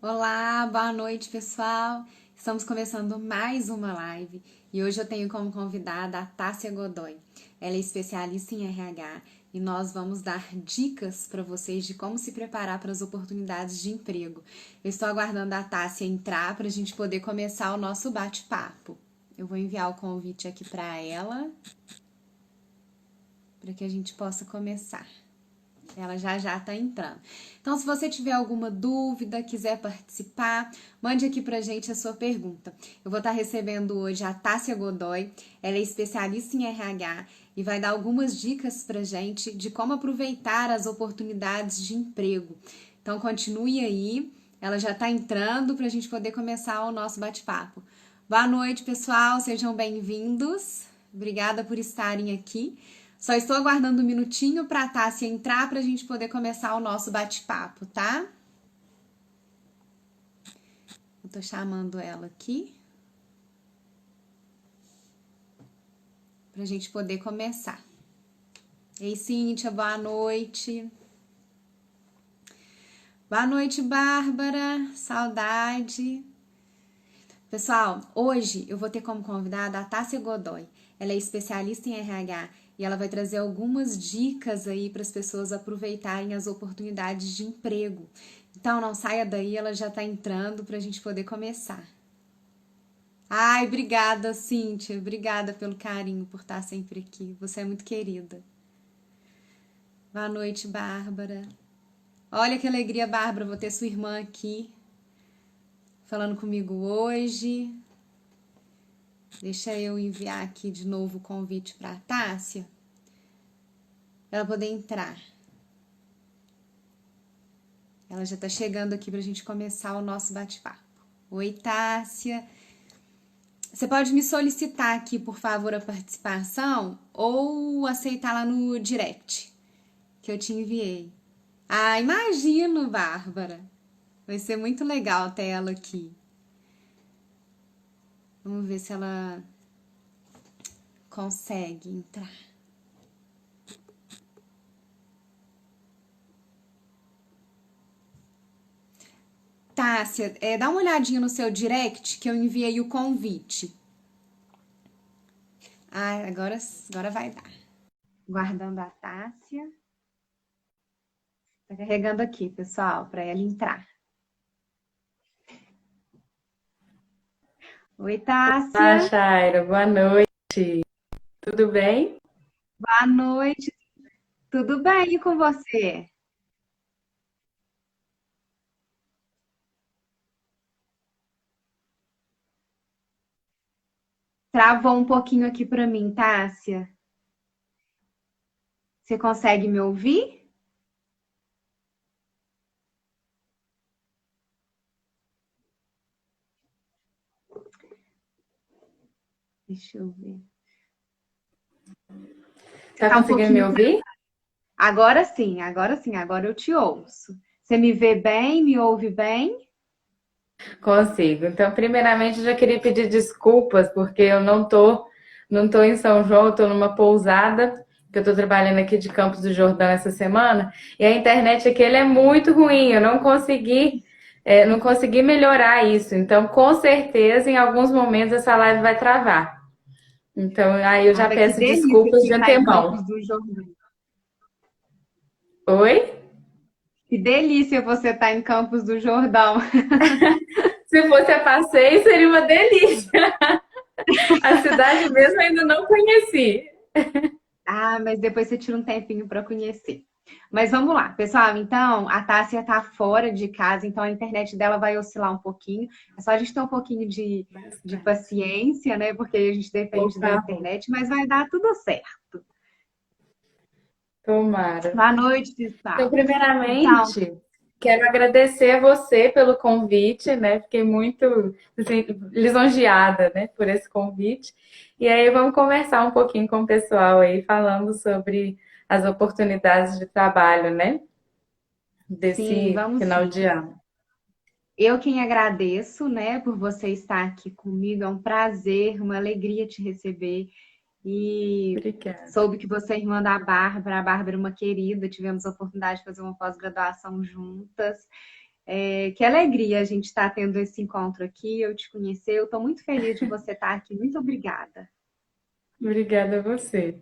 Olá, boa noite, pessoal. Estamos começando mais uma live e hoje eu tenho como convidada a Tássia Godoy. Ela é especialista em RH e nós vamos dar dicas para vocês de como se preparar para as oportunidades de emprego. Eu estou aguardando a Tássia entrar para a gente poder começar o nosso bate-papo. Eu vou enviar o convite aqui para ela para que a gente possa começar. Ela já está entrando. Então, se você tiver alguma dúvida, quiser participar, mande aqui pra gente a sua pergunta. Eu vou estar recebendo hoje a Tássia Godoy, ela é especialista em RH e vai dar algumas dicas pra gente de como aproveitar as oportunidades de emprego. Então, continue aí, ela já está entrando para a gente poder começar o nosso bate-papo. Boa noite, pessoal, sejam bem-vindos. Obrigada por estarem aqui. Só estou aguardando um minutinho para a Tássia entrar para a gente poder começar o nosso bate-papo, tá? Eu tô chamando ela aqui para a gente poder começar. Ei, Cíntia, boa noite. Boa noite, Bárbara. Saudade. Pessoal, hoje eu vou ter como convidada a Tássia Godoy. Ela é especialista em RH e ela vai trazer algumas dicas aí para as pessoas aproveitarem as oportunidades de emprego. Então, não saia daí, ela já está entrando para a gente poder começar. Ai, obrigada, Cíntia. Obrigada pelo carinho, por estar sempre aqui. Você é muito querida. Boa noite, Bárbara. Olha que alegria, Bárbara, vou ter sua irmã aqui falando comigo hoje. Deixa eu enviar aqui de novo o convite para a Tássia, para ela poder entrar. Ela já está chegando aqui para a gente começar o nosso bate-papo. Oi, Tássia. Você pode me solicitar aqui, por favor, a participação ou aceitar lá no direct que eu te enviei. Ah, imagino, Bárbara. Vai ser muito legal ter ela aqui. Vamos ver se ela consegue entrar. Tássia, dá uma olhadinha no seu direct que eu enviei o convite. Ah, agora vai dar. Guardando a Tássia. Tá carregando aqui, pessoal, para ela entrar. Oi, Olá, Tássia. Chairo, boa noite. Tudo bem? Boa noite. Tudo bem com você? Travou um pouquinho aqui para mim, Tássia. Você consegue me ouvir? Deixa eu ver. Você Tá tá um conseguindo me pouquinho. ouvir? Agora sim, agora sim, agora eu te ouço. Você me vê bem, me ouve bem? Consigo. Então, primeiramente, eu já queria pedir desculpas porque eu não tô em São João, eu tô numa pousada, que eu tô trabalhando aqui de Campos do Jordão essa semana, e a internet aqui ela é muito ruim, eu não consegui melhorar isso. Então, com certeza, em alguns momentos essa live vai travar. Então, aí eu Ai, já mas que peço delícia desculpas você de estar em antemão. Campos do Jordão. Oi? Que delícia você estar em Campos do Jordão. Se fosse a passeio, seria uma delícia. A cidade mesmo ainda não conheci. Ah, mas depois você tira um tempinho para conhecer. Mas vamos lá, pessoal. Então, a Tássia está fora de casa, então a internet dela vai oscilar um pouquinho. É só a gente ter um pouquinho de Bastante. paciência, né? Porque a gente Por depende da favor. internet, mas vai dar tudo certo. Tomara. Boa noite, Então, pessoal. Então, primeiramente, quero agradecer a você pelo convite, né? Fiquei muito assim, lisonjeada, né, por esse convite. E aí vamos conversar um pouquinho com o pessoal aí, falando sobre as oportunidades de trabalho, né, sim, desse vamos final sim. de ano. Eu quem agradeço, né, por você estar aqui comigo. É um prazer, uma alegria te receber. E Obrigada. soube que você é irmã da Bárbara. A Bárbara é uma querida. Tivemos a oportunidade de fazer uma pós-graduação juntas. Que alegria a gente estar tendo esse encontro aqui, eu te conhecer. Eu estou muito feliz de você estar aqui. Muito obrigada. Obrigada a você.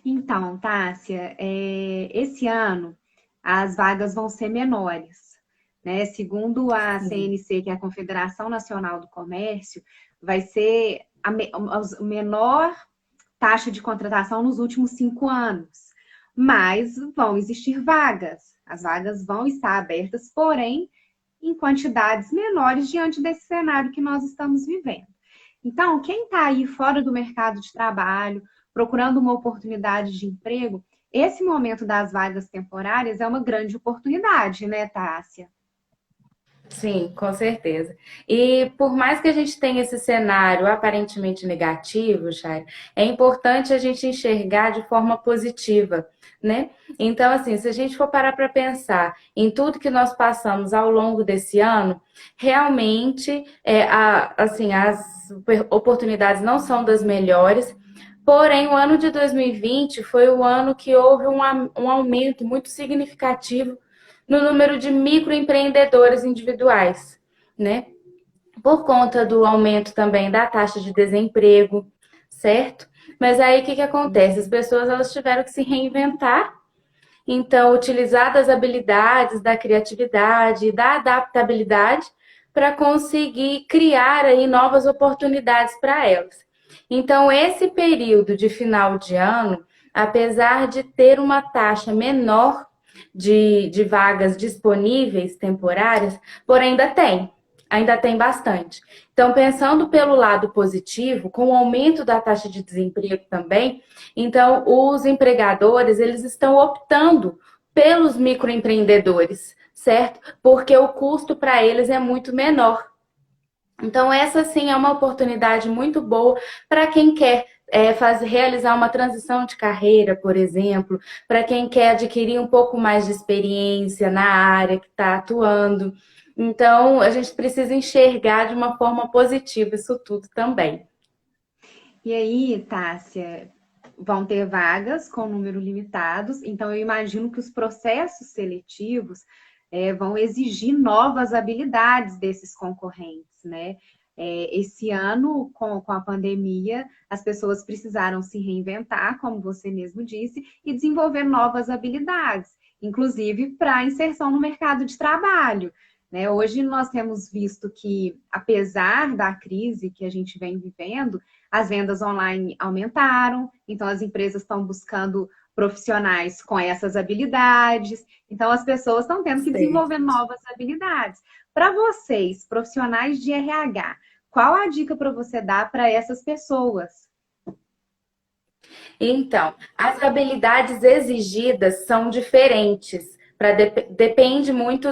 Então, Tássia, esse ano as vagas vão ser menores, né? Segundo a Sim. CNC, que é a Confederação Nacional do Comércio, vai ser a menor taxa de contratação nos últimos 5 anos. Mas vão existir vagas. As vagas vão estar abertas, porém, em quantidades menores diante desse cenário que nós estamos vivendo. Então, quem está aí fora do mercado de trabalho, procurando uma oportunidade de emprego, esse momento das vagas temporárias é uma grande oportunidade, né, Tássia? Sim, com certeza. E por mais que a gente tenha esse cenário aparentemente negativo, Chay, é importante a gente enxergar de forma positiva, né? Então, assim, se a gente for parar para pensar em tudo que nós passamos ao longo desse ano, realmente, assim, as oportunidades não são das melhores. Porém, o ano de 2020 foi o ano que houve um aumento muito significativo no número de microempreendedores individuais, né? Por conta do aumento também da taxa de desemprego, certo? Mas aí o que acontece? As pessoas elas tiveram que se reinventar, então utilizar das habilidades, da criatividade e da adaptabilidade para conseguir criar aí novas oportunidades para elas. Então, esse período de final de ano, apesar de ter uma taxa menor de vagas disponíveis temporárias, porém ainda tem bastante. Então, pensando pelo lado positivo, com o aumento da taxa de desemprego também, então os empregadores eles estão optando pelos microempreendedores, certo? Porque o custo para eles é muito menor. Então, essa sim é uma oportunidade muito boa para quem quer realizar uma transição de carreira, por exemplo, para quem quer adquirir um pouco mais de experiência na área que está atuando. Então, a gente precisa enxergar de uma forma positiva isso tudo também. E aí, Tássia, vão ter vagas com número limitados, então eu imagino que os processos seletivos vão exigir novas habilidades desses concorrentes, né? Esse ano, com a pandemia, as pessoas precisaram se reinventar, como você mesmo disse, e desenvolver novas habilidades, inclusive para inserção no mercado de trabalho. Né? Hoje nós temos visto que, apesar da crise que a gente vem vivendo, as vendas online aumentaram, então as empresas estão buscando profissionais com essas habilidades, então as pessoas estão tendo que desenvolver Certo. novas habilidades. Para vocês, profissionais de RH, qual a dica para você dar para essas pessoas? Então, as habilidades exigidas são diferentes. Depende muito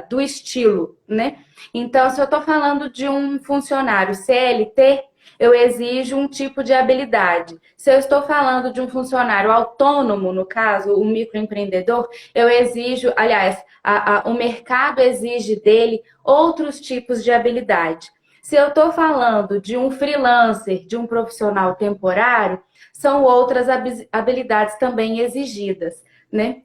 do estilo, né? Então, se eu estou falando de um funcionário CLT, eu exijo um tipo de habilidade. Se eu estou falando de um funcionário autônomo, no caso, o microempreendedor, eu exijo, aliás, o mercado exige dele outros tipos de habilidade. Se eu estou falando de um freelancer, de um profissional temporário, são outras habilidades também exigidas, né?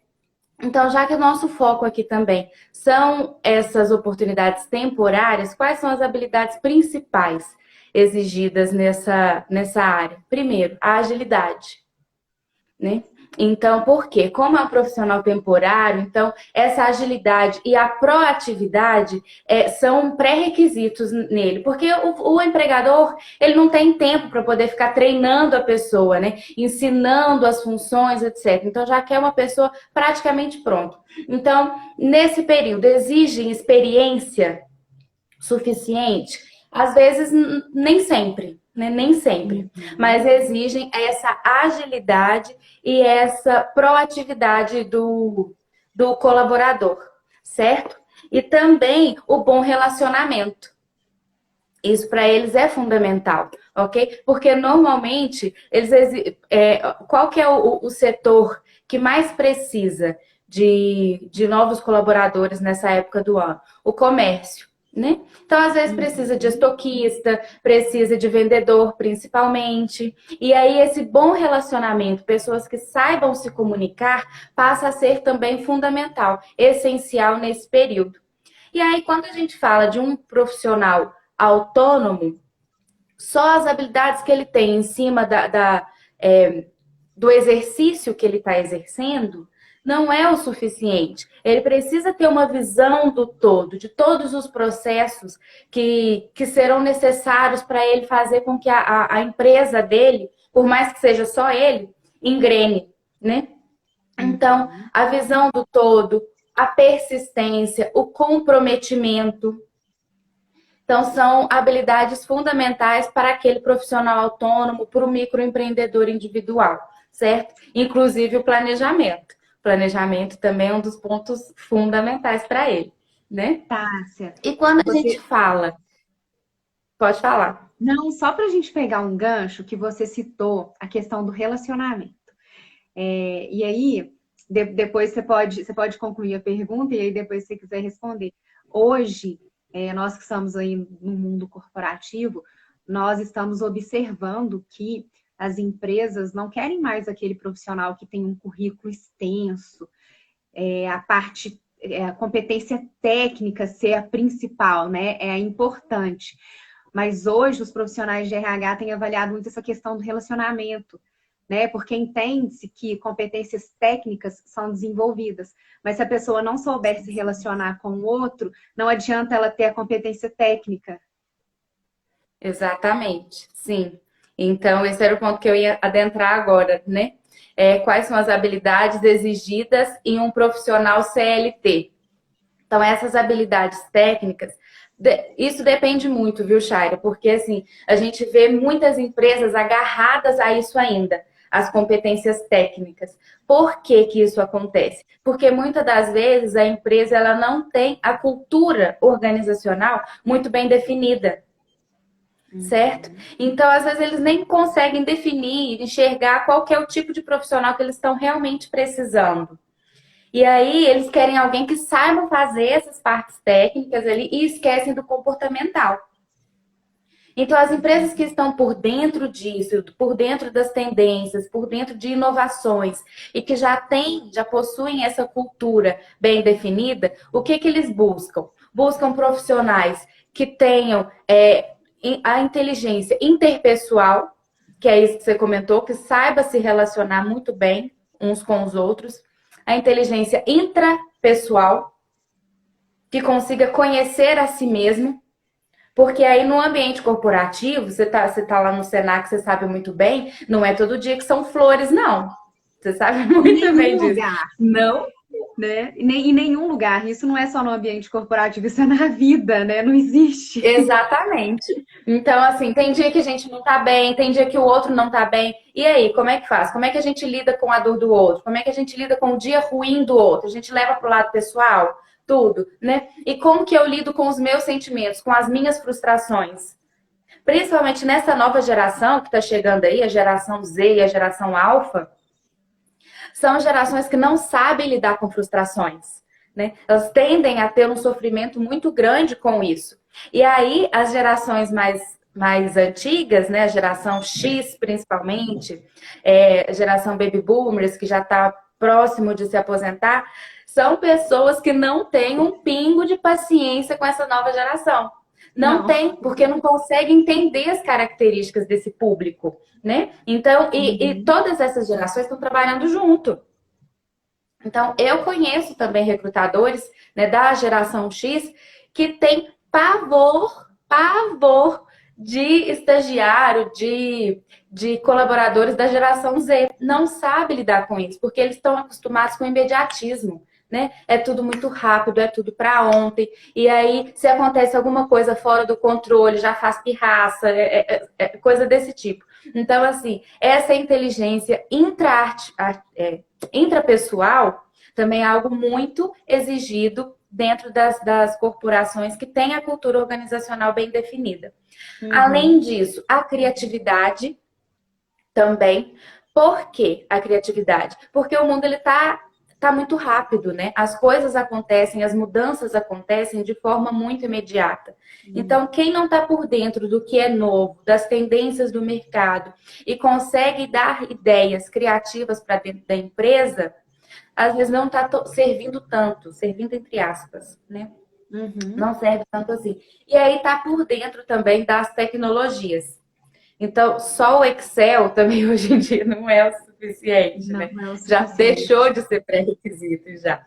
Então, já que o nosso foco aqui também são essas oportunidades temporárias, quais são as habilidades principais exigidas nessa área? Primeiro, a agilidade, né? Então, por quê? Como é um profissional temporário, então essa agilidade e a proatividade são pré-requisitos nele, porque o empregador ele não tem tempo para poder ficar treinando a pessoa, né? Ensinando as funções, etc. Então já quer uma pessoa praticamente pronta. Então, nesse período, exigem experiência suficiente? Às vezes, nem sempre, né? Nem sempre. Mas exigem essa agilidade e essa proatividade do colaborador, certo? E também o bom relacionamento. Isso para eles é fundamental, ok? Porque normalmente qual que é o setor que mais precisa de novos colaboradores nessa época do ano? O comércio. Né? Então, às vezes, precisa de estoquista, precisa de vendedor, principalmente. E aí, esse bom relacionamento, pessoas que saibam se comunicar, passa a ser também fundamental, essencial nesse período. E aí, quando a gente fala de um profissional autônomo, só as habilidades que ele tem em cima do exercício que ele está exercendo não é o suficiente. Ele precisa ter uma visão do todo, de todos os processos que serão necessários para ele fazer com que a empresa dele, por mais que seja só ele, engrene, né? Então, a visão do todo, a persistência, o comprometimento. Então, são habilidades fundamentais para aquele profissional autônomo, para o microempreendedor individual, certo? Inclusive o planejamento. O planejamento também é um dos pontos fundamentais para ele, né? Tássia, E quando a gente você. fala, pode falar. Não, só para a gente pegar um gancho que você citou, a questão do relacionamento. E aí, depois você pode concluir a pergunta e aí depois se você quiser responder. Hoje, nós que estamos aí no mundo corporativo, nós estamos observando que as empresas não querem mais aquele profissional que tem um currículo extenso, a competência técnica ser a principal, né? É importante. Mas hoje os profissionais de RH têm avaliado muito essa questão do relacionamento, né? Porque entende-se que competências técnicas são desenvolvidas, mas se a pessoa não souber se relacionar com o outro, não adianta ela ter a competência técnica. Exatamente, sim. Então, esse era o ponto que eu ia adentrar agora, né? Quais são as habilidades exigidas em um profissional CLT? Então, essas habilidades técnicas, isso depende muito, viu, Shaira? Porque, assim, a gente vê muitas empresas agarradas a isso ainda, as competências técnicas. Por que que isso acontece? Porque muitas das vezes a empresa ela não tem a cultura organizacional muito bem definida. Certo? Então, às vezes, eles nem conseguem definir, enxergar qual que é o tipo de profissional que eles estão realmente precisando. E aí, eles querem alguém que saiba fazer essas partes técnicas ali e esquecem do comportamental. Então, as empresas que estão por dentro disso, por dentro das tendências, por dentro de inovações e que já possuem essa cultura bem definida, o que que eles buscam? Buscam profissionais que tenham a inteligência interpessoal, que é isso que você comentou, que saiba se relacionar muito bem uns com os outros, a inteligência intrapessoal, que consiga conhecer a si mesmo, porque aí no ambiente corporativo, você tá lá no Senac, você sabe muito bem, não é todo dia que são flores, não. Você sabe Em muito bem nenhum disso. lugar, Não. né? Em nenhum lugar. Isso não é só no ambiente corporativo, isso é na vida, né? Não existe. Exatamente. Então, assim, tem dia que a gente não tá bem, tem dia que o outro não tá bem. E aí, como é que faz? Como é que a gente lida com a dor do outro? Como é que a gente lida com o dia ruim do outro? A gente leva pro lado pessoal? Tudo, né? E como que eu lido com os meus sentimentos, com as minhas frustrações? Principalmente nessa nova geração que está chegando aí, a geração Z e a geração Alfa, são gerações que não sabem lidar com frustrações, né? Elas tendem a ter um sofrimento muito grande com isso. E aí, as gerações mais antigas, né? A geração X, principalmente, a geração Baby Boomers, que já está próximo de se aposentar, são pessoas que não têm um pingo de paciência com essa nova geração. Não Não. tem, porque não consegue entender as características desse público, né? Então, e todas essas gerações estão trabalhando junto. Então, eu conheço também recrutadores, né, da geração X que tem pavor de estagiário, de colaboradores da geração Z. Não sabe lidar com isso, porque eles estão acostumados com o imediatismo. Né? É tudo muito rápido, é tudo para ontem. E aí, se acontece alguma coisa fora do controle, já faz pirraça, coisa desse tipo. Então, assim, essa inteligência intrapessoal também é algo muito exigido dentro das corporações que têm a cultura organizacional bem definida. Além disso, a criatividade também. Por que a criatividade? Porque o mundo ele tá muito rápido, né? As coisas acontecem, as mudanças acontecem de forma muito imediata. Então, quem não está por dentro do que é novo, das tendências do mercado e consegue dar ideias criativas para dentro da empresa, às vezes não está servindo tanto, servindo entre aspas, né? Uhum. Não serve tanto assim. E aí tá por dentro também das tecnologias. Então, só o Excel também hoje em dia não é o suficiente, Não né? é o Já deixou suficiente. de ser pré-requisito já.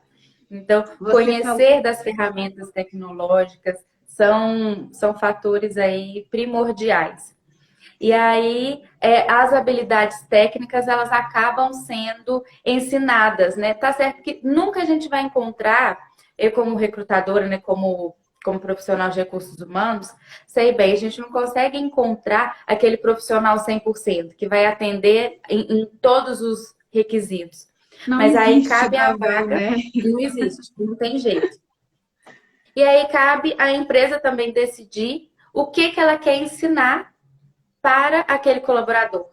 Então, Você falou. conhecer das ferramentas tecnológicas são fatores aí primordiais. E aí, as habilidades técnicas, elas acabam sendo ensinadas, né? Tá certo que nunca a gente vai encontrar, eu como recrutadora, né, como profissional de recursos humanos, sei bem, a gente não consegue encontrar aquele profissional 100% que vai atender em todos os requisitos. Não Mas aí existe cabe a também, vaga, né? não existe, não tem jeito. E aí cabe a empresa também decidir o que que ela quer ensinar para aquele colaborador.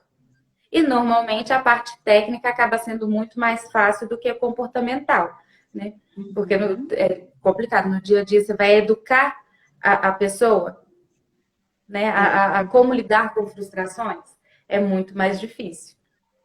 E normalmente a parte técnica acaba sendo muito mais fácil do que a comportamental, né? Porque Uhum. é complicado, no dia a dia você vai educar a pessoa, né? É, A como lidar com frustrações é muito mais difícil.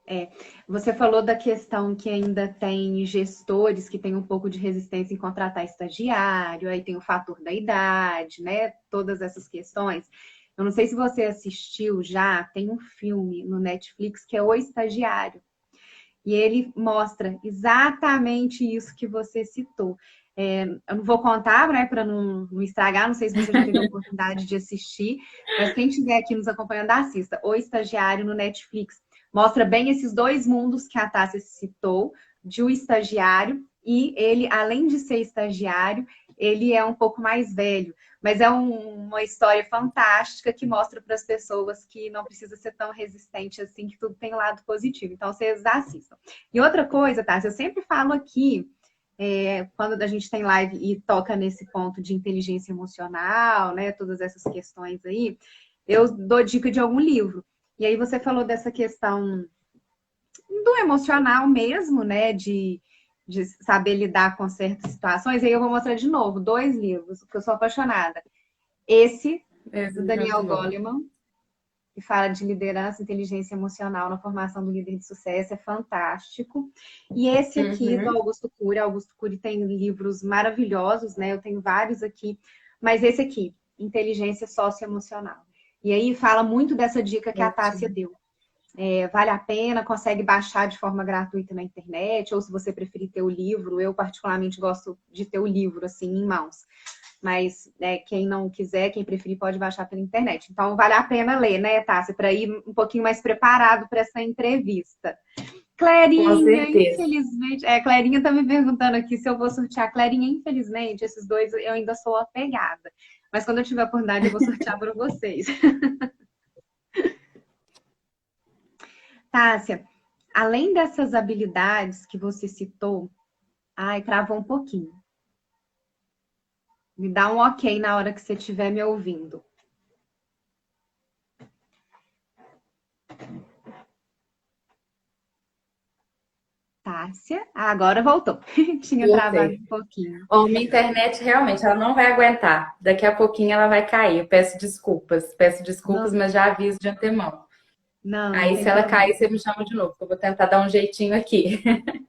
é. Você falou da questão que ainda tem gestores que têm um pouco de resistência em contratar estagiário, aí tem o fator da idade, né? Todas essas questões. Eu não sei se você assistiu já, tem um filme no Netflix que é O Estagiário. E ele mostra exatamente isso que você citou. Eu não vou contar, né, para não estragar, não sei se você já teve a oportunidade de assistir, mas quem estiver aqui nos acompanhando, assista. O Estagiário no Netflix. Mostra bem esses dois mundos que a Tássia citou, de um estagiário, e ele, além de ser estagiário, ele é um pouco mais velho. Mas é uma história fantástica que mostra para as pessoas que não precisa ser tão resistente assim, que tudo tem lado positivo. Então, vocês assistam. E outra coisa, tá? Eu sempre falo aqui, quando a gente tem live e toca nesse ponto de inteligência emocional, né? Todas essas questões aí, eu dou dica de algum livro. E aí você falou dessa questão do emocional mesmo, né? De saber lidar com certas situações. E aí eu vou mostrar de novo dois livros, porque eu sou apaixonada. Esse, Esse do é muito Daniel bom. Goleman, que fala de liderança e inteligência emocional na formação do líder de sucesso, é fantástico. E esse aqui, do Uhum. Augusto Cury tem livros maravilhosos, né? Eu tenho vários aqui, mas esse aqui, Inteligência Socioemocional. E aí fala muito dessa dica que a Tássia Ótimo. deu. Vale a pena, consegue baixar de forma gratuita na internet, ou se você preferir ter o livro, eu particularmente gosto de ter o livro assim em mãos. Mas quem não quiser, quem preferir, pode baixar pela internet. Então, vale a pena ler, né, Tássia, para ir um pouquinho mais preparado para essa entrevista. Com Clarinha, certeza. infelizmente. Clarinha tá me perguntando aqui se eu vou sortear. Clarinha, infelizmente, esses dois eu ainda sou apegada. Mas quando eu tiver a oportunidade, eu vou sortear para vocês. Tássia, além dessas habilidades que você citou, ai, travou um pouquinho. Me dá um ok na hora que você estiver me ouvindo. Tássia, agora voltou. Tinha travado Voltei. um pouquinho. Ó, minha internet realmente ela não vai aguentar. Daqui a pouquinho ela vai cair. Eu peço desculpas, Não, mas já aviso de antemão. não Aí, tem se ela problema. cair, você me chama de novo, que eu vou tentar dar um jeitinho aqui.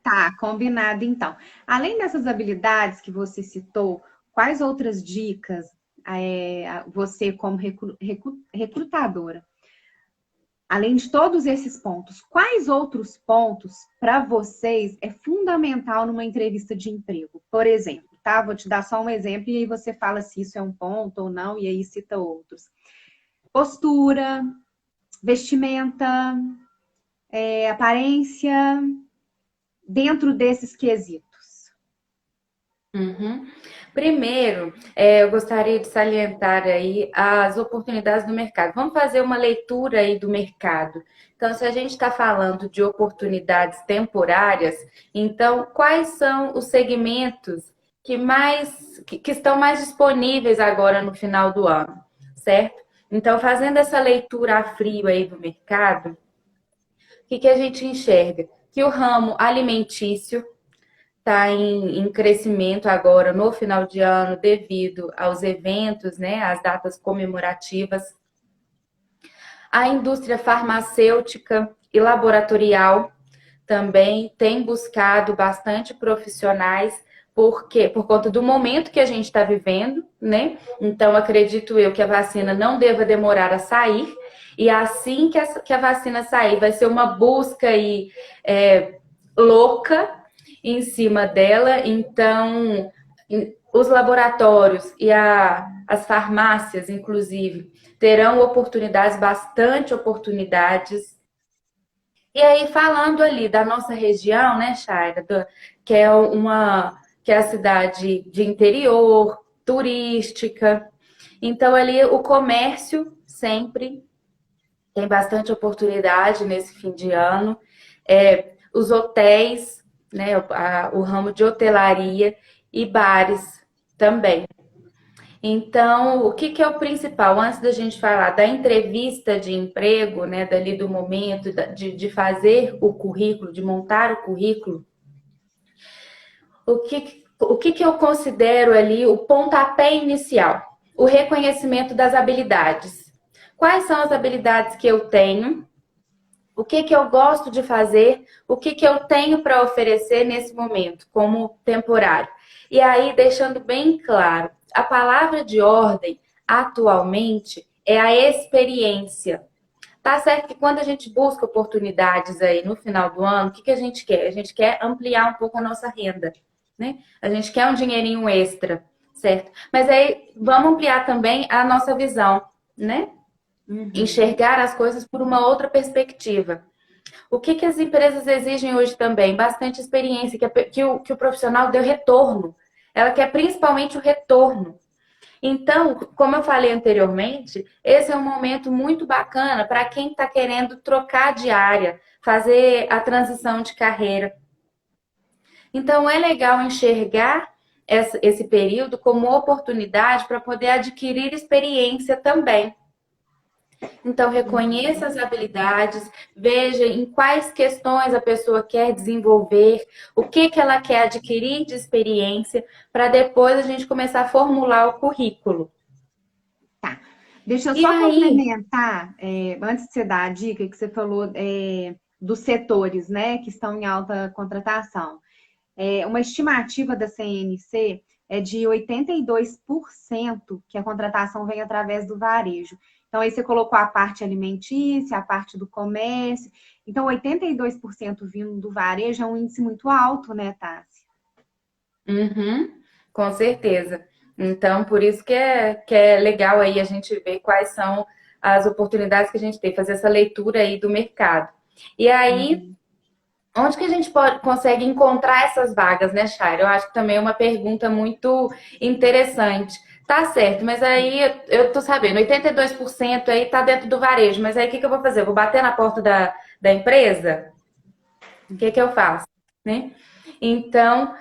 Tá, combinado então. Além dessas habilidades que você citou, quais outras dicas você, como recrutadora, além de todos esses pontos, quais outros pontos para vocês é fundamental numa entrevista de emprego? Por exemplo, tá? Vou te dar só um exemplo e aí você fala se isso é um ponto ou não, e aí cita outros. Postura, vestimenta, aparência, dentro desses quesitos. Uhum. Primeiro, eu gostaria de salientar aí as oportunidades do mercado. Vamos fazer uma leitura aí do mercado. Então, se a gente está falando de oportunidades temporárias, então quais são os segmentos que estão mais disponíveis agora no final do ano, certo? Então, fazendo essa leitura a frio aí do mercado, o que a gente enxerga? Que o ramo alimentício está em crescimento agora no final de ano devido aos eventos, né, às datas comemorativas. A indústria farmacêutica e laboratorial também tem buscado bastante profissionais porque por conta do momento que a gente está vivendo, né? Então, acredito eu que a vacina não deva demorar a sair, e assim que a vacina sair, vai ser uma busca aí, louca em cima dela. Então, os laboratórios e as farmácias, inclusive, terão oportunidades, bastante oportunidades. E aí, falando ali da nossa região, né, Shaira, que é que é a cidade de interior, turística. Então, ali o comércio sempre tem bastante oportunidade nesse fim de ano. Os hotéis, né, o ramo de hotelaria e bares também. Então, o que é o principal? Antes da gente falar da entrevista de emprego, né, dali do momento de fazer o currículo, de montar o currículo, o que eu considero ali o pontapé inicial? O reconhecimento das habilidades. Quais são as habilidades que eu tenho? O que eu gosto de fazer? O que eu tenho para oferecer nesse momento, como temporário? E aí, deixando bem claro, a palavra de ordem, atualmente, é a experiência. Tá certo que quando a gente busca oportunidades aí no final do ano, o que a gente quer? A gente quer ampliar um pouco a nossa renda, né? A gente quer um dinheirinho extra, certo? Mas aí, vamos ampliar também a nossa visão, né? Enxergar as coisas por uma outra perspectiva. O que as empresas exigem hoje também? Bastante experiência, que o profissional dê retorno. Ela quer principalmente o retorno. Então, como eu falei anteriormente, esse é um momento muito bacana para quem está querendo trocar de área, fazer a transição de carreira. Então, é legal enxergar esse período como oportunidade para poder adquirir experiência também. Então, reconheça as habilidades, veja em quais questões a pessoa quer desenvolver, o que ela quer adquirir de experiência, para depois a gente começar a formular o currículo. Tá. Deixa eu E só aí, complementar, antes de você dar a dica que você falou dos setores, né, que estão em alta contratação. Uma estimativa da CNC é de 82% que a contratação vem através do varejo. Então, aí você colocou a parte alimentícia, a parte do comércio. Então, 82% vindo do varejo é um índice muito alto, né, Tássia? com certeza. Então, por isso que é legal aí a gente ver quais são as oportunidades que a gente tem, fazer essa leitura aí do mercado. E aí, onde que a gente consegue encontrar essas vagas, né, Shaira? Eu acho que também é uma pergunta muito interessante. Tá certo, mas aí eu tô sabendo, 82% aí tá dentro do varejo, mas aí o que eu vou fazer? Eu vou bater na porta da empresa? O que eu faço? Né? Então,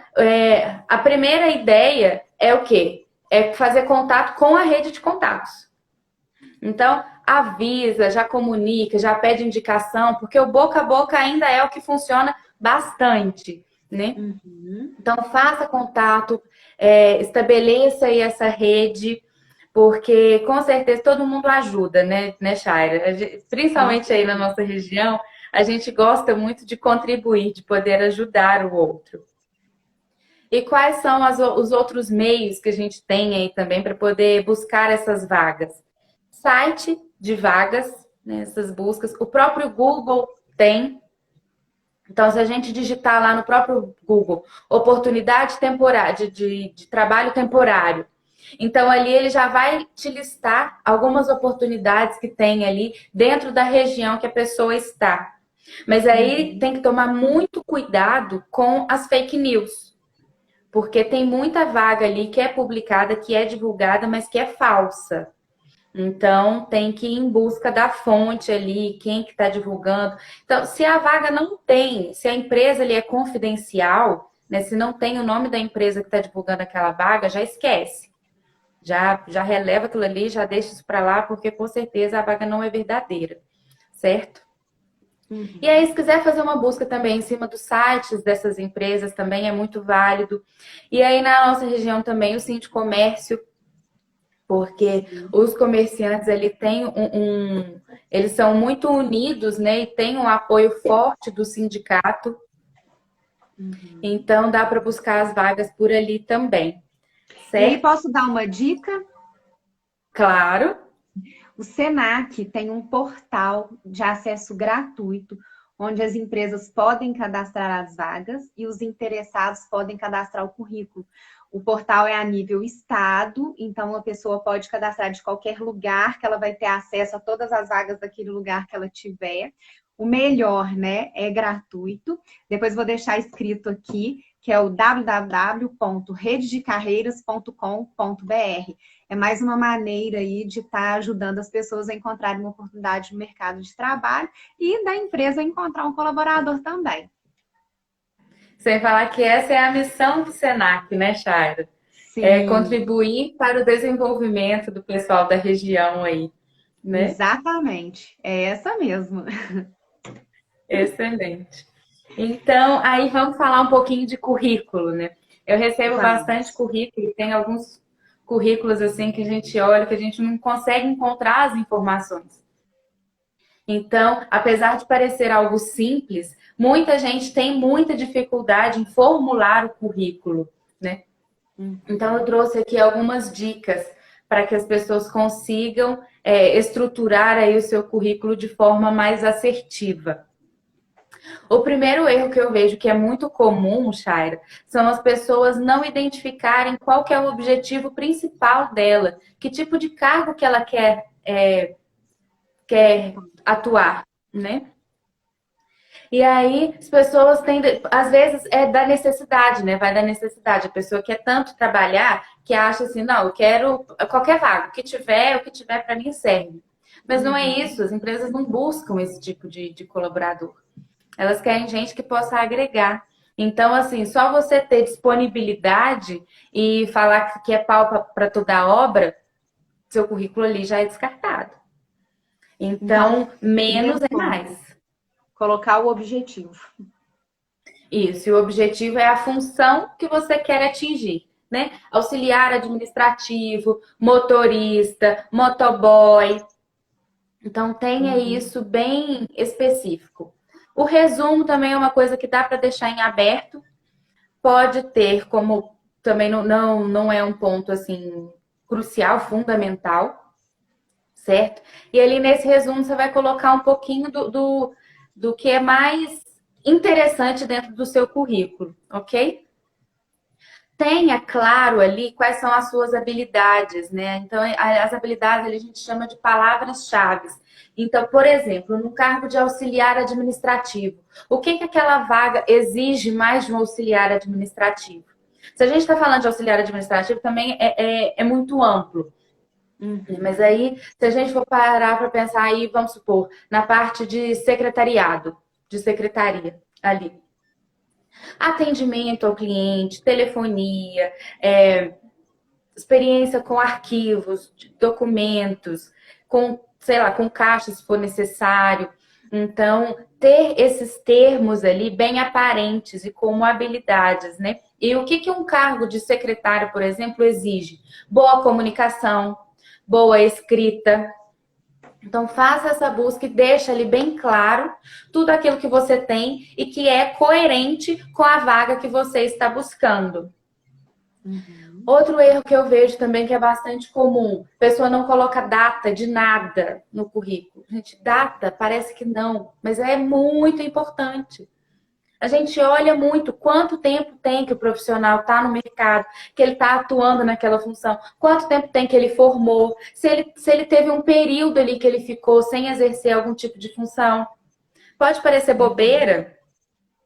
a primeira ideia é o quê? É fazer contato com a rede de contatos. Então, avisa, já comunica, já pede indicação, porque o boca a boca ainda é o que funciona bastante, né? Então, faça contato, estabeleça aí essa rede, porque com certeza todo mundo ajuda, né, Shaira? Principalmente aí na nossa região, a gente gosta muito de contribuir, de poder ajudar o outro. E quais são os outros meios que a gente tem aí também para poder buscar essas vagas? Site de vagas, né, essas buscas. O próprio Google tem. Então, se a gente digitar lá no próprio Google, oportunidade temporária, de trabalho temporário, então ali ele já vai te listar algumas oportunidades que tem ali dentro da região que a pessoa está. Mas aí tem que tomar muito cuidado com as fake news. Porque tem muita vaga ali que é publicada, que é divulgada, mas que é falsa. Então, tem que ir em busca da fonte ali, quem que está divulgando. Então, se a vaga não tem, se a empresa ali é confidencial, né, se não tem o nome da empresa que está divulgando aquela vaga, já esquece. Já releva aquilo ali, já deixa isso para lá, porque com certeza a vaga não é verdadeira, certo? E aí, se quiser fazer uma busca também em cima dos sites dessas empresas, também é muito válido. E aí, na nossa região também, o Sindicomércio, porque os comerciantes ali têm eles são muito unidos, né? E têm um apoio forte do sindicato. Uhum. Então, dá para buscar as vagas por ali também, E aí, certo? posso dar uma dica? Claro. O Senac tem um portal de acesso gratuito, onde as empresas podem cadastrar as vagas e os interessados podem cadastrar o currículo. O portal é a nível estado, então a pessoa pode cadastrar de qualquer lugar, que ela vai ter acesso a todas as vagas daquele lugar que ela tiver. O melhor, né, é gratuito. Depois vou deixar escrito aqui, que é o www.rededecarreiras.com.br. É mais uma maneira aí de estar ajudando as pessoas a encontrarem uma oportunidade no mercado de trabalho e da empresa encontrar um colaborador também. Sem falar que essa é a missão do Senac, né, Chaira? É Sim, contribuir para o desenvolvimento do pessoal da região aí, né? exatamente. É essa mesmo. Excelente. Então, aí vamos falar um pouquinho de currículo, né? Eu recebo bastante Vamos. currículo, tem alguns currículos assim que a gente olha, que a gente não consegue encontrar as informações. Então, apesar de parecer algo simples, muita gente tem muita dificuldade em formular o currículo, né? Então, eu trouxe aqui algumas dicas para que as pessoas consigam estruturar aí o seu currículo de forma mais assertiva. O primeiro erro que eu vejo que é muito comum, Shaira, são as pessoas não identificarem qual que é o objetivo principal dela, que tipo de cargo que ela quer atuar, né? E aí as pessoas têm, às vezes é da necessidade, né? Vai da necessidade. A pessoa quer tanto trabalhar que acha assim, não, eu quero qualquer vaga, o que tiver para mim serve. Mas não é Uhum. isso, as empresas não buscam esse tipo de colaborador. Elas querem gente que possa agregar. Então, assim, só você ter disponibilidade e falar que é pau para toda obra, seu currículo ali já é descartado. Então, Então, menos primeiro é ponto, mais. colocar o objetivo. Isso, e o objetivo é a função que você quer atingir, né? Auxiliar administrativo, motorista, motoboy. Então, tenha Uhum. isso bem específico. O resumo também é uma coisa que dá para deixar em aberto. Pode ter como também não é um ponto assim crucial, fundamental, certo? E ali nesse resumo você vai colocar um pouquinho do que é mais interessante dentro do seu currículo, ok? Tenha claro ali quais são as suas habilidades, né? Então, as habilidades ali a gente chama de palavras-chave. Então, por exemplo, no cargo de auxiliar administrativo, o que aquela vaga exige mais de um auxiliar administrativo? Se a gente está falando de auxiliar administrativo, também é muito amplo. Mas Uhum. aí, se a gente for parar para pensar aí, vamos supor, na parte de secretariado, de secretaria ali. Atendimento ao cliente, telefonia, é, experiência com arquivos, documentos, com, sei lá, com caixa se for necessário. Então, ter esses termos ali bem aparentes e como habilidades, né? E o que um cargo de secretário, por exemplo, exige? Boa comunicação, boa escrita. Então, faça essa busca e deixa ali bem claro tudo aquilo que você tem e que é coerente com a vaga que você está buscando. Uhum. Outro erro que eu vejo também que é bastante comum, a pessoa não coloca data de nada no currículo. Gente, data parece que não, mas é muito importante. A gente olha muito quanto tempo tem que o profissional está no mercado, que ele está atuando naquela função, quanto tempo tem que ele formou, se ele teve um período ali que ele ficou sem exercer algum tipo de função. Pode parecer Uhum. bobeira,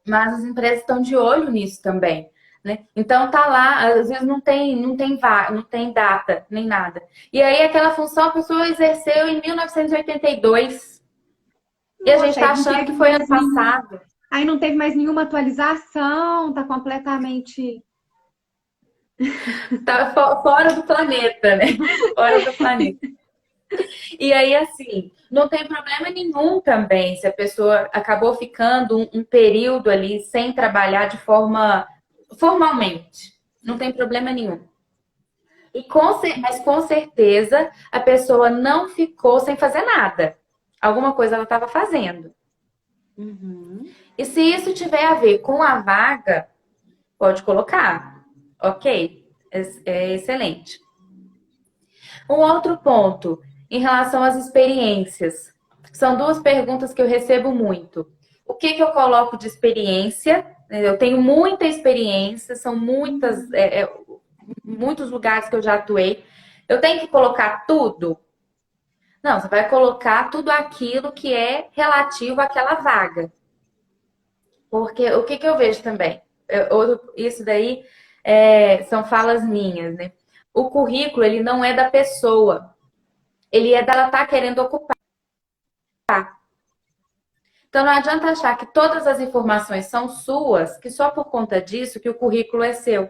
mas as empresas estão de olho nisso também. Né? Então tá lá, às vezes não tem data, nem nada. E aí aquela função a pessoa exerceu em 1982 e a gente Nossa, está achando que foi ano passado. aí não teve mais nenhuma atualização, tá completamente. Tá fora do planeta, né? Fora do planeta. E aí, assim, não tem problema nenhum também se a pessoa acabou ficando um período ali sem trabalhar de forma formalmente. Não tem problema nenhum. Mas com certeza a pessoa não ficou sem fazer nada. Alguma coisa ela estava fazendo. Uhum. E se isso tiver a ver com a vaga, pode colocar. Ok, é excelente. Um outro ponto, em relação às experiências. São duas perguntas que eu recebo muito. O que eu coloco de experiência? Eu tenho muita experiência, são muitos lugares que eu já atuei. Eu tenho que colocar tudo? Não, você vai colocar tudo aquilo que é relativo àquela vaga. Porque o que eu vejo também? Isso daí são falas minhas, né? O currículo, ele não é da pessoa. Ele é dela estar querendo ocupar. Então não adianta achar que todas as informações são suas, que só por conta disso que o currículo é seu.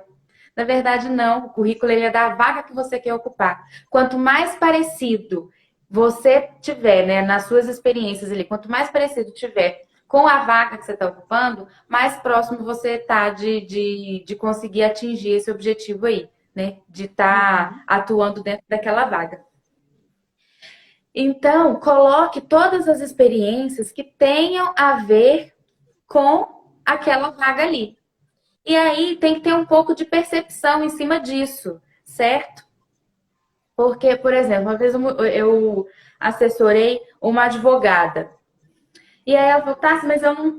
Na verdade, não. O currículo ele é da vaga que você quer ocupar. Quanto mais parecido você tiver, né, nas suas experiências ali, quanto mais parecido tiver com a vaga que você está ocupando, mais próximo você está de conseguir atingir esse objetivo aí, né? De estar atuando dentro daquela vaga. Então, coloque todas as experiências que tenham a ver com aquela vaga ali. E aí tem que ter um pouco de percepção em cima disso, certo? Porque, por exemplo, uma vez eu assessorei uma advogada. E aí ela falou, tá, mas eu não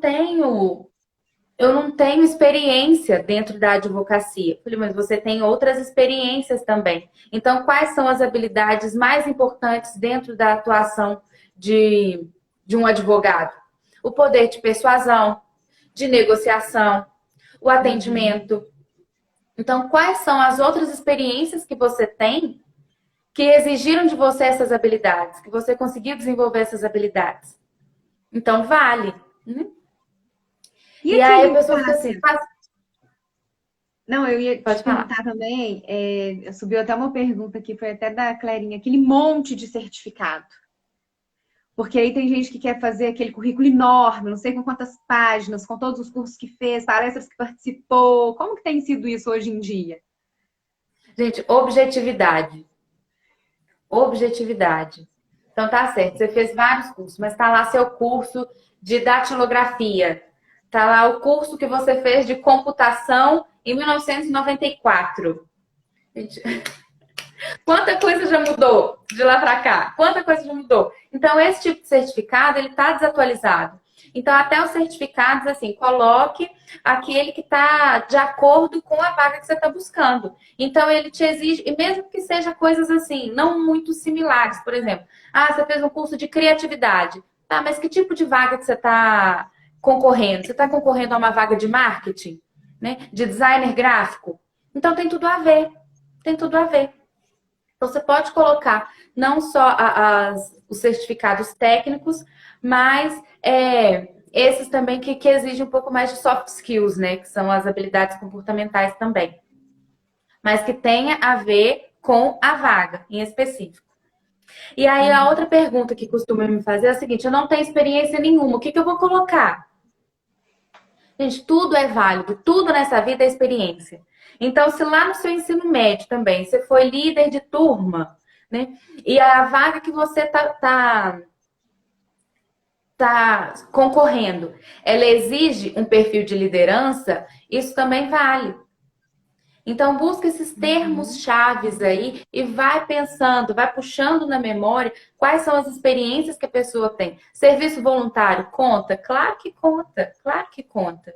tenho experiência dentro da advocacia. Eu falei, mas você tem outras experiências também. Então, quais são as habilidades mais importantes dentro da atuação de um advogado? O poder de persuasão, de negociação, o atendimento. Então, quais são as outras experiências que você tem que exigiram de você essas habilidades, que você conseguiu desenvolver essas habilidades? Então, vale. Né? E E aí a aquele, pessoa fica assim, Tássia? Não, eu ia te pode falar. perguntar também, subiu até uma pergunta aqui, foi até da Clarinha, aquele monte de certificado. Porque aí tem gente que quer fazer aquele currículo enorme, não sei com quantas páginas, com todos os cursos que fez, palestras que participou. Como que tem sido isso hoje em dia? Gente, objetividade. Objetividade. Então tá certo, você fez vários cursos, mas tá lá seu curso de datilografia. Tá lá o curso que você fez de computação em 1994. Gente, quanta coisa já mudou de lá para cá? Quanta coisa já mudou? Então, esse tipo de certificado, ele está desatualizado. Então, até os certificados, assim, coloque aquele que está de acordo com a vaga que você está buscando. Então, ele te exige, e mesmo que seja coisas assim, não muito similares, por exemplo, você fez um curso de criatividade. Tá, mas que tipo de vaga que você está concorrendo? Você está concorrendo a uma vaga de marketing, né? De designer gráfico? Então, tem tudo a ver. Tem tudo a ver. Então, você pode colocar não só os certificados técnicos, mas esses também que exigem um pouco mais de soft skills, né? Que são as habilidades comportamentais também. Mas que tenha a ver com a vaga em específico. E aí, a outra pergunta que costuma me fazer é a seguinte: eu não tenho experiência nenhuma, o que eu vou colocar? Gente, tudo é válido, tudo nessa vida é experiência. Então, se lá no seu ensino médio também você foi líder de turma, né? E a vaga que você tá concorrendo, ela exige um perfil de liderança, isso também vale. Então, busca esses termos chaves aí e vai pensando, vai puxando na memória quais são as experiências que a pessoa tem. Serviço voluntário conta? Claro que conta, claro que conta.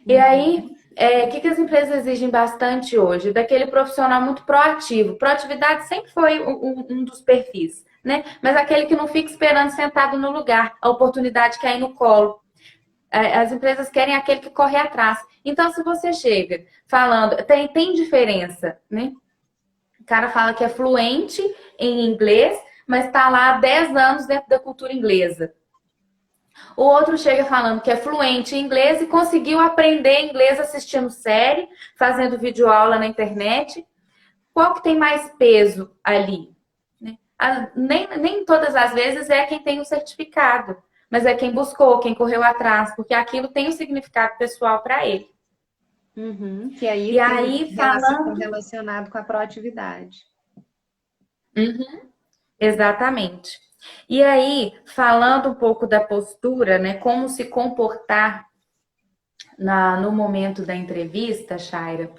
E aí, o que as empresas exigem bastante hoje? Daquele profissional muito proativo. Proatividade sempre foi um dos perfis, né? Mas aquele que não fica esperando sentado no lugar, a oportunidade cair no colo. As empresas querem aquele que corre atrás. Então, se você chega falando, tem diferença, né? O cara fala que é fluente em inglês, mas está lá há 10 anos dentro da cultura inglesa. O outro chega falando que é fluente em inglês e conseguiu aprender inglês assistindo série, fazendo videoaula na internet. Qual que tem mais peso ali? Né? Nem todas as vezes é quem tem o certificado, mas é quem buscou, quem correu atrás, porque aquilo tem um significado pessoal para ele. Que E aí tem aí, falando. relacionado com a proatividade. Uhum, exatamente. E aí, falando um pouco da postura, né? Como se comportar no momento da entrevista, Shaira,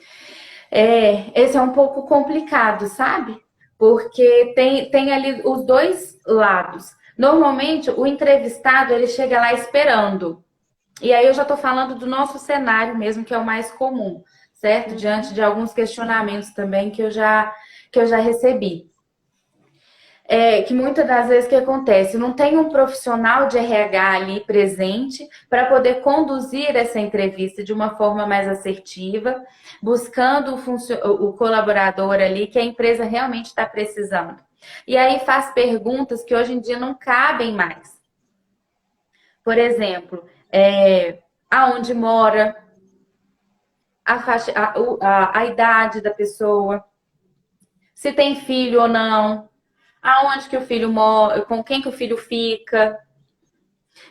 esse é um pouco complicado, sabe? Porque tem ali os dois lados. Normalmente, o entrevistado, ele chega lá esperando. E aí eu já estou falando do nosso cenário mesmo, que é o mais comum, certo? Diante de alguns questionamentos também que eu já recebi. Que muitas das vezes o que acontece? Não tem um profissional de RH ali presente para poder conduzir essa entrevista de uma forma mais assertiva, buscando o colaborador ali que a empresa realmente está precisando. E aí faz perguntas que hoje em dia não cabem mais. Por exemplo, aonde mora, a idade da pessoa, se tem filho ou não, aonde que o filho mora, com quem que o filho fica.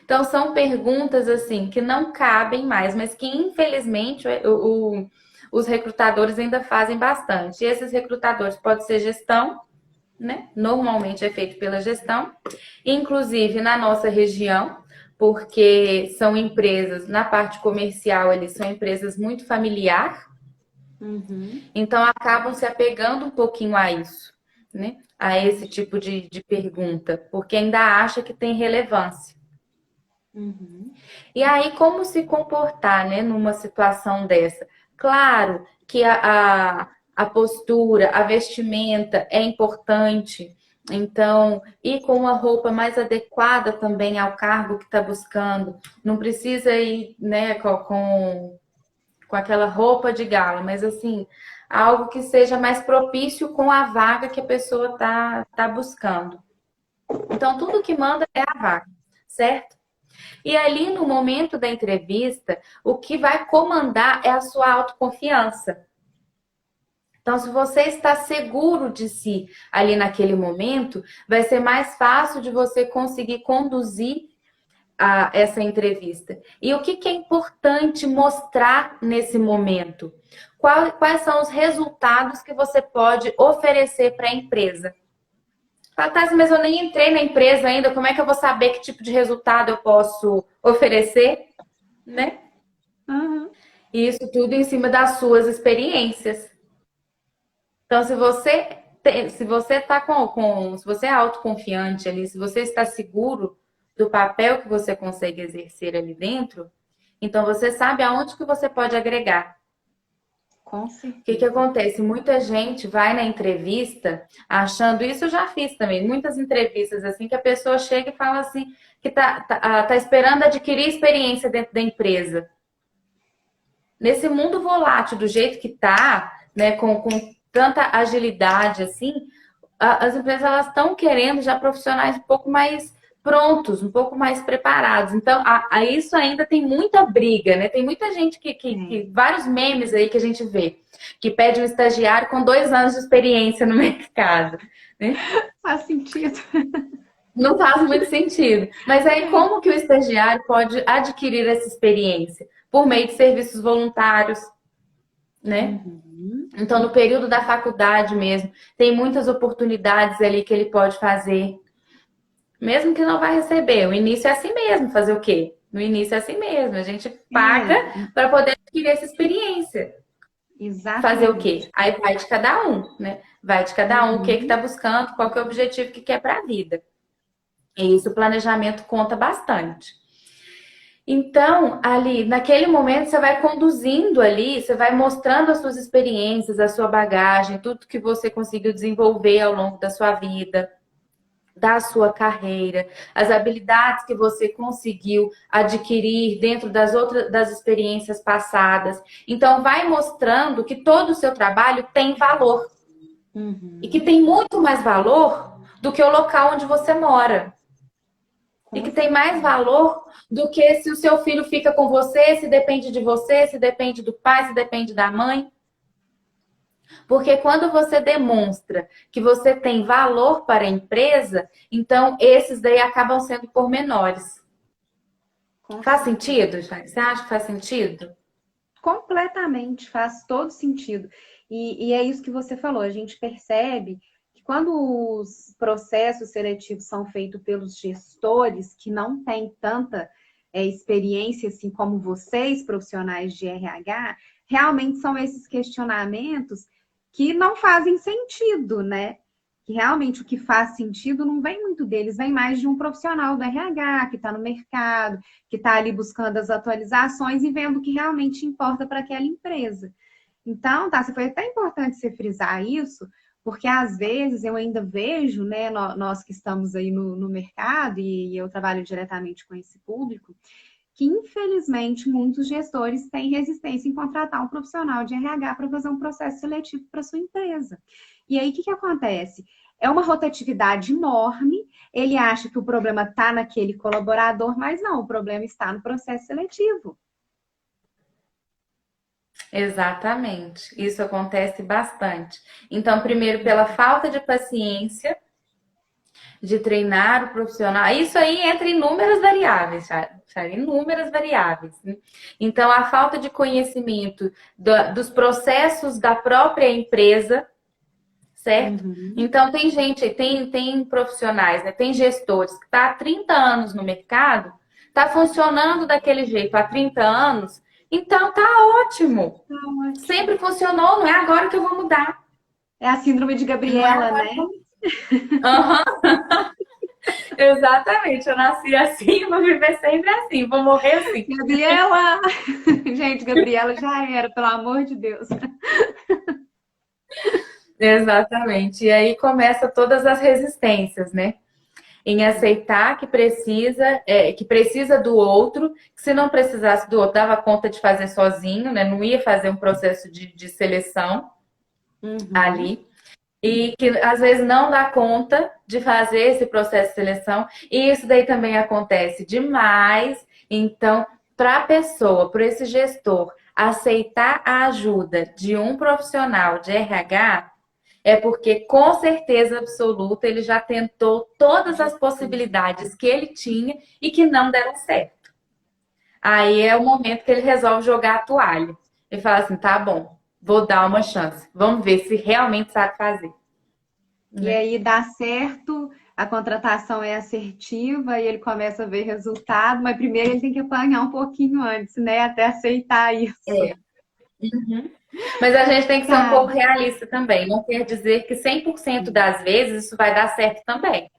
Então são perguntas assim que não cabem mais, mas que infelizmente os recrutadores ainda fazem bastante. E esses recrutadores pode ser gestão, né? Normalmente é feito pela gestão, inclusive na nossa região, porque são empresas, na parte comercial, eles são empresas muito familiar, então acabam se apegando um pouquinho a isso, né? A esse tipo de pergunta, porque ainda acha que tem relevância. E aí, como se comportar, né, numa situação dessa? Claro que a postura, a vestimenta é importante. Então, ir com uma roupa mais adequada também ao cargo que está buscando. Não precisa ir, né, com aquela roupa de gala, mas assim, algo que seja mais propício com a vaga que a pessoa tá buscando. Então, tudo que manda é a vaga, certo? E ali no momento da entrevista, o que vai comandar é a sua autoconfiança. Então, se você está seguro de si ali naquele momento, vai ser mais fácil de você conseguir conduzir essa entrevista. E o que é importante mostrar nesse momento? Quais são os resultados que você pode oferecer para a empresa? Fala, tá, mas eu nem entrei na empresa ainda, como é que eu vou saber que tipo de resultado eu posso oferecer, né? E isso tudo em cima das suas experiências. Então, se você tá se você é autoconfiante ali, se você está seguro do papel que você consegue exercer ali dentro, então você sabe aonde que você pode agregar. Com O que certeza. acontece? Muita gente vai na entrevista achando, isso eu já fiz também, muitas entrevistas assim, que a pessoa chega e fala assim, que tá esperando adquirir experiência dentro da empresa. Nesse mundo volátil, do jeito que tá, né, com tanta agilidade assim, as empresas elas estão querendo já profissionais um pouco mais prontos, um pouco mais preparados. Então, a isso ainda tem muita briga, né? Tem muita gente vários memes aí que a gente vê, que pede um estagiário com 2 anos de experiência no mercado, né? Faz sentido. Não faz muito sentido. Mas aí, como que o estagiário pode adquirir essa experiência? Por meio de serviços voluntários, né? Então, no período da faculdade mesmo, tem muitas oportunidades ali que ele pode fazer, mesmo que não vai receber. O início é assim mesmo, fazer o quê? No início é assim mesmo, a gente paga para poder adquirir essa experiência. Fazer o quê? Exatamente. Aí vai de cada um, né? Vai de cada um, o que está buscando, qual que é o objetivo que quer para a vida. E isso o planejamento conta bastante. Então, ali, naquele momento, você vai conduzindo ali, você vai mostrando as suas experiências, a sua bagagem, tudo que você conseguiu desenvolver ao longo da sua vida, da sua carreira, as habilidades que você conseguiu adquirir dentro das experiências passadas. Então, vai mostrando que todo o seu trabalho tem valor. E que tem muito mais valor do que o local onde você mora. E que tem mais valor do que se o seu filho fica com você, se depende de você, se depende do pai, se depende da mãe. Porque quando você demonstra que você tem valor para a empresa, então esses daí acabam sendo pormenores. Faz sentido, Jane? Você acha que faz sentido? Completamente, faz todo sentido. E é isso que você falou, a gente percebe que quando os processos seletivos são feitos pelos gestores que não têm tanta experiência assim como vocês, profissionais de RH, realmente são esses questionamentos que não fazem sentido, né? Que realmente o que faz sentido não vem muito deles, vem mais de um profissional do RH que está no mercado, que está ali buscando as atualizações e vendo o que realmente importa para aquela empresa. Então, tá, foi até importante você frisar isso, porque às vezes eu ainda vejo, né, nós que estamos aí no mercado e eu trabalho diretamente com esse público, que infelizmente muitos gestores têm resistência em contratar um profissional de RH para fazer um processo seletivo para sua empresa. E aí, o que acontece? É uma rotatividade enorme, ele acha que o problema está naquele colaborador, mas não, o problema está no processo seletivo. Exatamente. Isso acontece bastante. Então, primeiro, pela falta de paciência de treinar o profissional. Isso aí entra em inúmeras variáveis, sabe? Inúmeras variáveis. Né? Então, a falta de conhecimento dos processos da própria empresa, certo? Uhum. Então, tem gente, tem profissionais, né? Tem gestores que estão há 30 anos no mercado, está funcionando daquele jeito há 30 anos, então tá ótimo. Sempre funcionou, não é agora que eu vou mudar. É a síndrome de Não é Gabriela, agora né? que eu... Uhum. Exatamente, eu nasci assim, vou viver sempre assim, vou morrer assim. Gabriela! Gente, Gabriela já era, pelo amor de Deus. Exatamente. E aí começa todas as resistências, né? Em aceitar que precisa do outro, que se não precisasse do outro, dava conta de fazer sozinho, né? Não ia fazer um processo de seleção ali. E que às vezes não dá conta de fazer esse processo de seleção. E isso daí também acontece demais. Então, para a pessoa, para esse gestor, aceitar a ajuda de um profissional de RH, é porque com certeza absoluta ele já tentou todas as possibilidades que ele tinha e que não deram certo. Aí é o momento que ele resolve jogar a toalha. Ele fala assim: tá bom, vou dar uma chance. Vamos ver se realmente sabe fazer. E Né? aí dá certo, a contratação é assertiva e ele começa a ver resultado, mas primeiro ele tem que apanhar um pouquinho antes, né? Até aceitar isso. É. Uhum. Mas a gente tem que ser um Tá. pouco realista também. Não quer dizer que 100% das vezes isso vai dar certo também.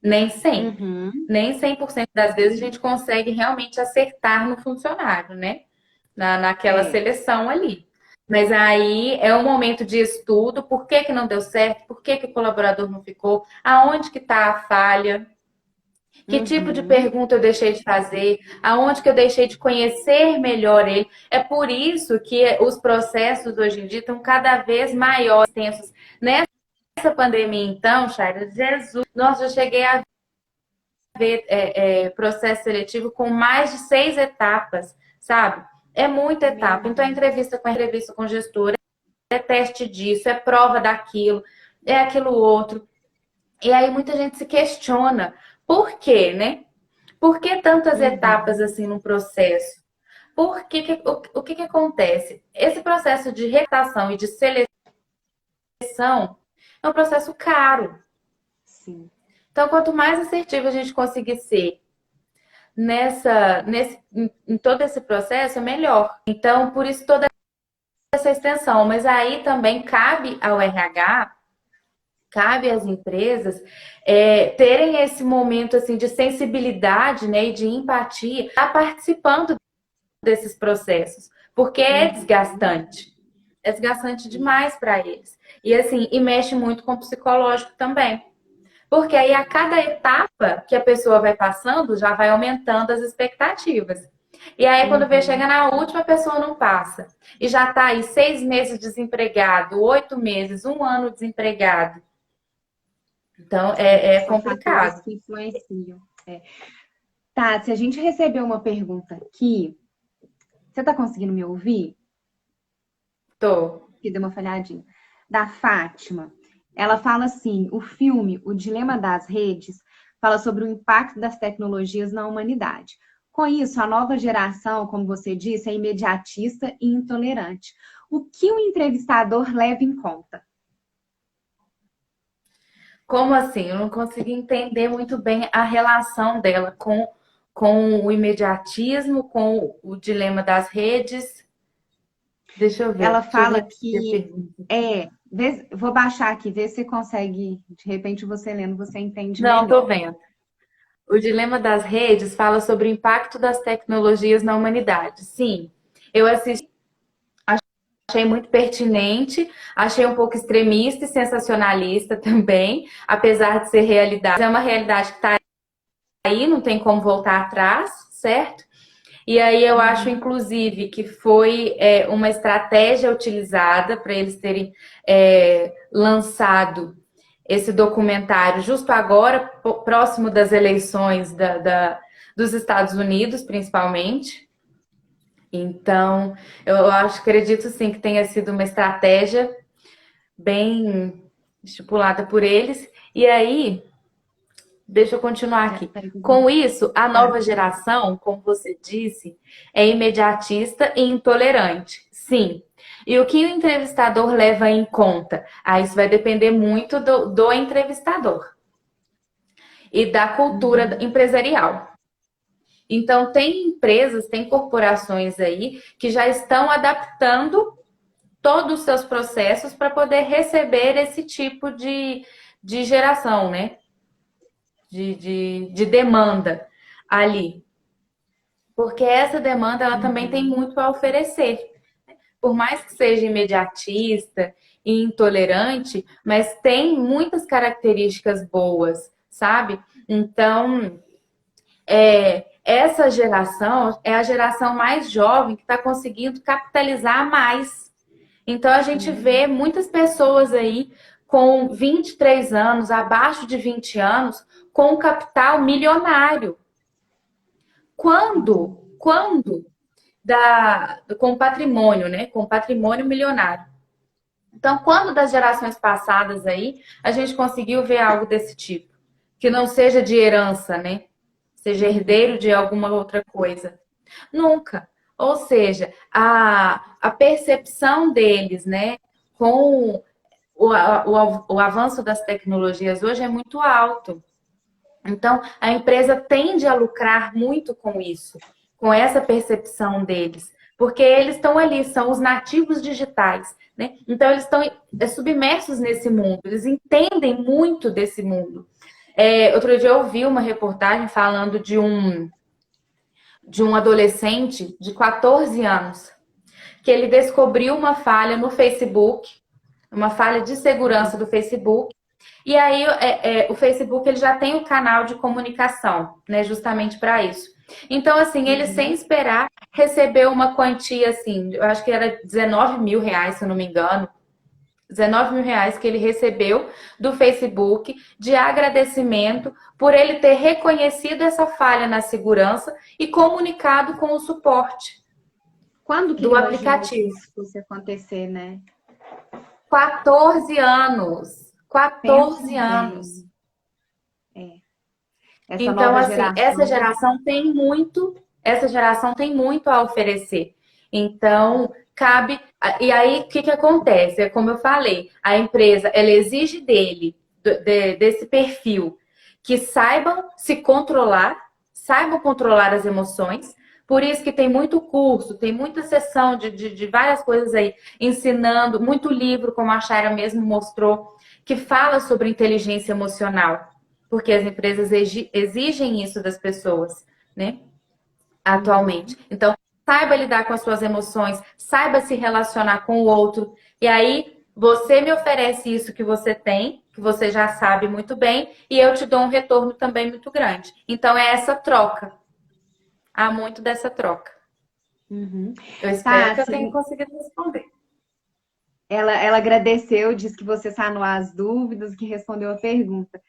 Nem sempre. Uhum. Nem 100% das vezes a gente consegue realmente acertar no funcionário, né? Naquela É. seleção ali. Mas aí é um momento de estudo. Por que que não deu certo? Por que que o colaborador não ficou? Aonde que está a falha? Que tipo de Uhum. pergunta eu deixei de fazer? Aonde que eu deixei de conhecer melhor ele? É por isso que os processos hoje em dia estão cada vez maiores, tensos. Nessa pandemia, então, Shaira, Jesus, nossa, eu cheguei a ver processo seletivo com mais de 6 etapas, sabe? É muita Meu etapa. Então, é Deus. entrevista com gestor, é teste disso, é prova daquilo, é aquilo outro. E aí muita gente se questiona. Por quê, né? Por que tantas etapas Uhum. assim no processo? O que acontece? Esse processo de recrutação e de seleção é um processo caro. Sim. Então, quanto mais assertivo a gente conseguir ser em todo esse processo, é melhor. Então, por isso toda essa extensão. Mas aí também cabe ao RH, cabe às empresas terem esse momento assim de sensibilidade, né, e de empatia, tá participando desses processos, porque é Uhum. desgastante. É desgastante demais para eles. E assim, e mexe muito com o psicológico também. Porque aí a cada etapa que a pessoa vai passando, já vai aumentando as expectativas. E aí, quando vê, chega Uhum. na última, a pessoa não passa. E já está aí 6 meses desempregado, 8 meses, um ano desempregado. Então, é São fatores complicado. que influenciam. É. Tá, se a gente recebeu uma pergunta aqui, você tá conseguindo me ouvir? Tô. Que deu uma falhadinha. Da Fátima. Ela fala assim: o filme O Dilema das Redes fala sobre o impacto das tecnologias na humanidade. Com isso, a nova geração, como você disse, é imediatista e intolerante. O que o entrevistador leva em conta? Como assim? Eu não consegui entender muito bem a relação dela com o imediatismo, com o dilema das redes. Deixa eu ver, Ela deixa eu fala repetir a que pergunta. vou baixar aqui, ver se você consegue, de repente você lendo, você entende Não, tô melhor. vendo. O dilema das redes fala sobre o impacto das tecnologias na humanidade. Sim, eu assisti, achei muito pertinente, achei um pouco extremista e sensacionalista também, apesar de ser realidade. É uma realidade que está aí, não tem como voltar atrás, certo? E aí eu acho, Uhum. inclusive, que foi uma estratégia utilizada para eles terem lançado esse documentário justo agora, próximo das eleições dos Estados Unidos, principalmente. Então, eu acho, acredito sim que tenha sido uma estratégia bem estipulada por eles. E aí, deixa eu continuar aqui. Com isso, a Tá. nova geração, como você disse, é imediatista e intolerante. Sim. E o que o entrevistador leva em conta? Ah, isso vai depender muito do entrevistador e da cultura Uhum. empresarial. Então, tem empresas, tem corporações aí que já estão adaptando todos os seus processos para poder receber esse tipo de geração, né? De demanda ali. Porque essa demanda ela também tem Uhum. muito a oferecer. Por mais que seja imediatista e intolerante, mas tem muitas características boas, sabe? Então, essa geração é a geração mais jovem que está conseguindo capitalizar mais. Então, a gente vê Uhum. muitas pessoas aí com 23 anos, abaixo de 20 anos, com um capital milionário. Uhum. Quando com patrimônio, né? Com patrimônio milionário. Então, quando das gerações passadas aí, a gente conseguiu ver algo desse tipo, que não seja de herança, né? Seja herdeiro Uhum. de alguma outra coisa. Nunca. Ou seja, a percepção deles, né, com o avanço das tecnologias hoje é muito alto. Então, a empresa tende a lucrar muito com isso, com essa percepção deles, porque eles estão ali, são os nativos digitais, né? Então, eles estão submersos nesse mundo, eles entendem muito desse mundo. Outro dia eu ouvi uma reportagem falando de um adolescente de 14 anos, que ele descobriu uma falha no Facebook, uma falha de segurança do Facebook. E aí o Facebook ele já tem o canal de comunicação, né, justamente para isso. Então, assim, ele sem Uhum. esperar recebeu uma quantia assim, eu acho que era 19 mil reais, se eu não me engano. 19 mil reais que ele recebeu do Facebook de agradecimento por ele ter reconhecido essa falha na segurança e comunicado com o suporte Quando que ele do imaginou que aplicativo. isso fosse acontecer, né? 14 anos. Pensa 14 anos. bem, essa Então, nova assim, geração. essa geração tem muito a oferecer. Então, cabe. E aí, o que que acontece? É como eu falei, a empresa, ela exige dele, desse perfil, que saibam controlar as emoções. Por isso que tem muito curso, tem muita sessão de várias coisas aí, ensinando, muito livro, como a Shaira mesmo mostrou, que fala sobre inteligência emocional porque as empresas exigem isso das pessoas, né? Atualmente. Uhum. Então, saiba lidar com as suas emoções, saiba se relacionar com o outro. E aí, você me oferece isso que você tem, que você já sabe muito bem, e eu te dou um retorno também muito grande. Então, é essa troca. Há muito dessa troca. Uhum. Eu espero Tá, que eu tenha assim, conseguido responder. ela agradeceu, disse que você sanou as dúvidas, que respondeu a pergunta.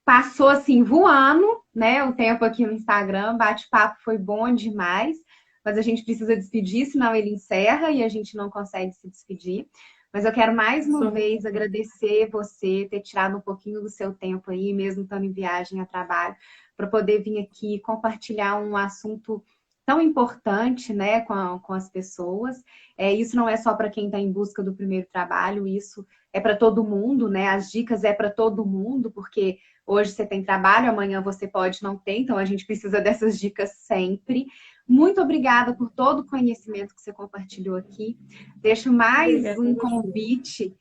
Passou assim, voando, né? O tempo aqui no Instagram, bate-papo foi bom demais, mas a gente precisa despedir, senão ele encerra e a gente não consegue se despedir. Mas eu quero mais uma vez agradecer você ter tirado um pouquinho do seu tempo aí, mesmo estando em viagem a trabalho, para poder vir aqui compartilhar um assunto tão importante, né, com as pessoas. Isso não é só para quem está em busca do primeiro trabalho, isso é para todo mundo, né? As dicas é para todo mundo, porque hoje você tem trabalho, amanhã você pode não ter, então a gente precisa dessas dicas sempre. Muito obrigada por todo o conhecimento que você compartilhou aqui. Deixo mais Obrigada a um você. convite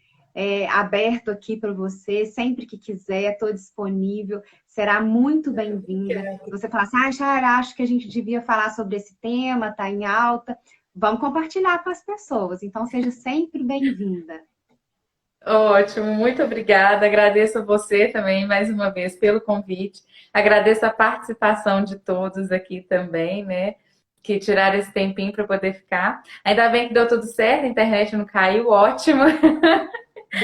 aberto aqui para você, sempre que quiser, estou disponível, será muito bem-vinda. Se você falar assim, Chayara, acho que a gente devia falar sobre esse tema, está em alta, vamos compartilhar com as pessoas, então seja sempre bem-vinda. Ótimo, muito obrigada. Agradeço a você também, mais uma vez, pelo convite. Agradeço a participação de todos aqui também, né? Que tiraram esse tempinho para poder ficar. Ainda bem que deu tudo certo, a internet não caiu, ótimo.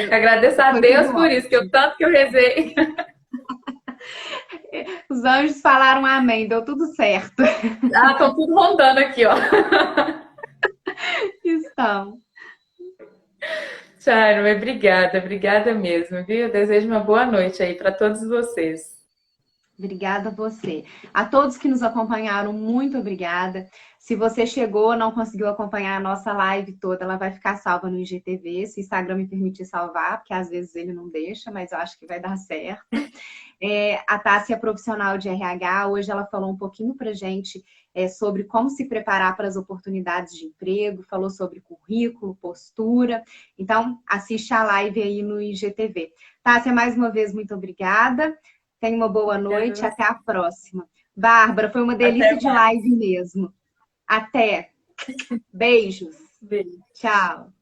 Agradeço a Foi Deus tudo por isso, que eu ótimo. tanto que eu rezei. Os anjos falaram amém, deu tudo certo. Ah, estão tudo rondando aqui, ó. Estão. Sharon, obrigada, obrigada mesmo, viu? Eu desejo uma boa noite aí para todos vocês. Obrigada a você. A todos que nos acompanharam, muito obrigada. Se você chegou, não conseguiu acompanhar a nossa live toda, ela vai ficar salva no IGTV, se o Instagram me permitir salvar, porque às vezes ele não deixa, mas eu acho que vai dar certo. A Tássia é profissional de RH, hoje ela falou um pouquinho para gente sobre como se preparar para as oportunidades de emprego, falou sobre currículo, postura. Então, assiste a live aí no IGTV. Tássia, mais uma vez, muito obrigada. Tenha uma boa Obrigada a noite, até você. a próxima. Bárbara, foi uma delícia Até de live mesmo. Até. Beijos. mais. Tchau.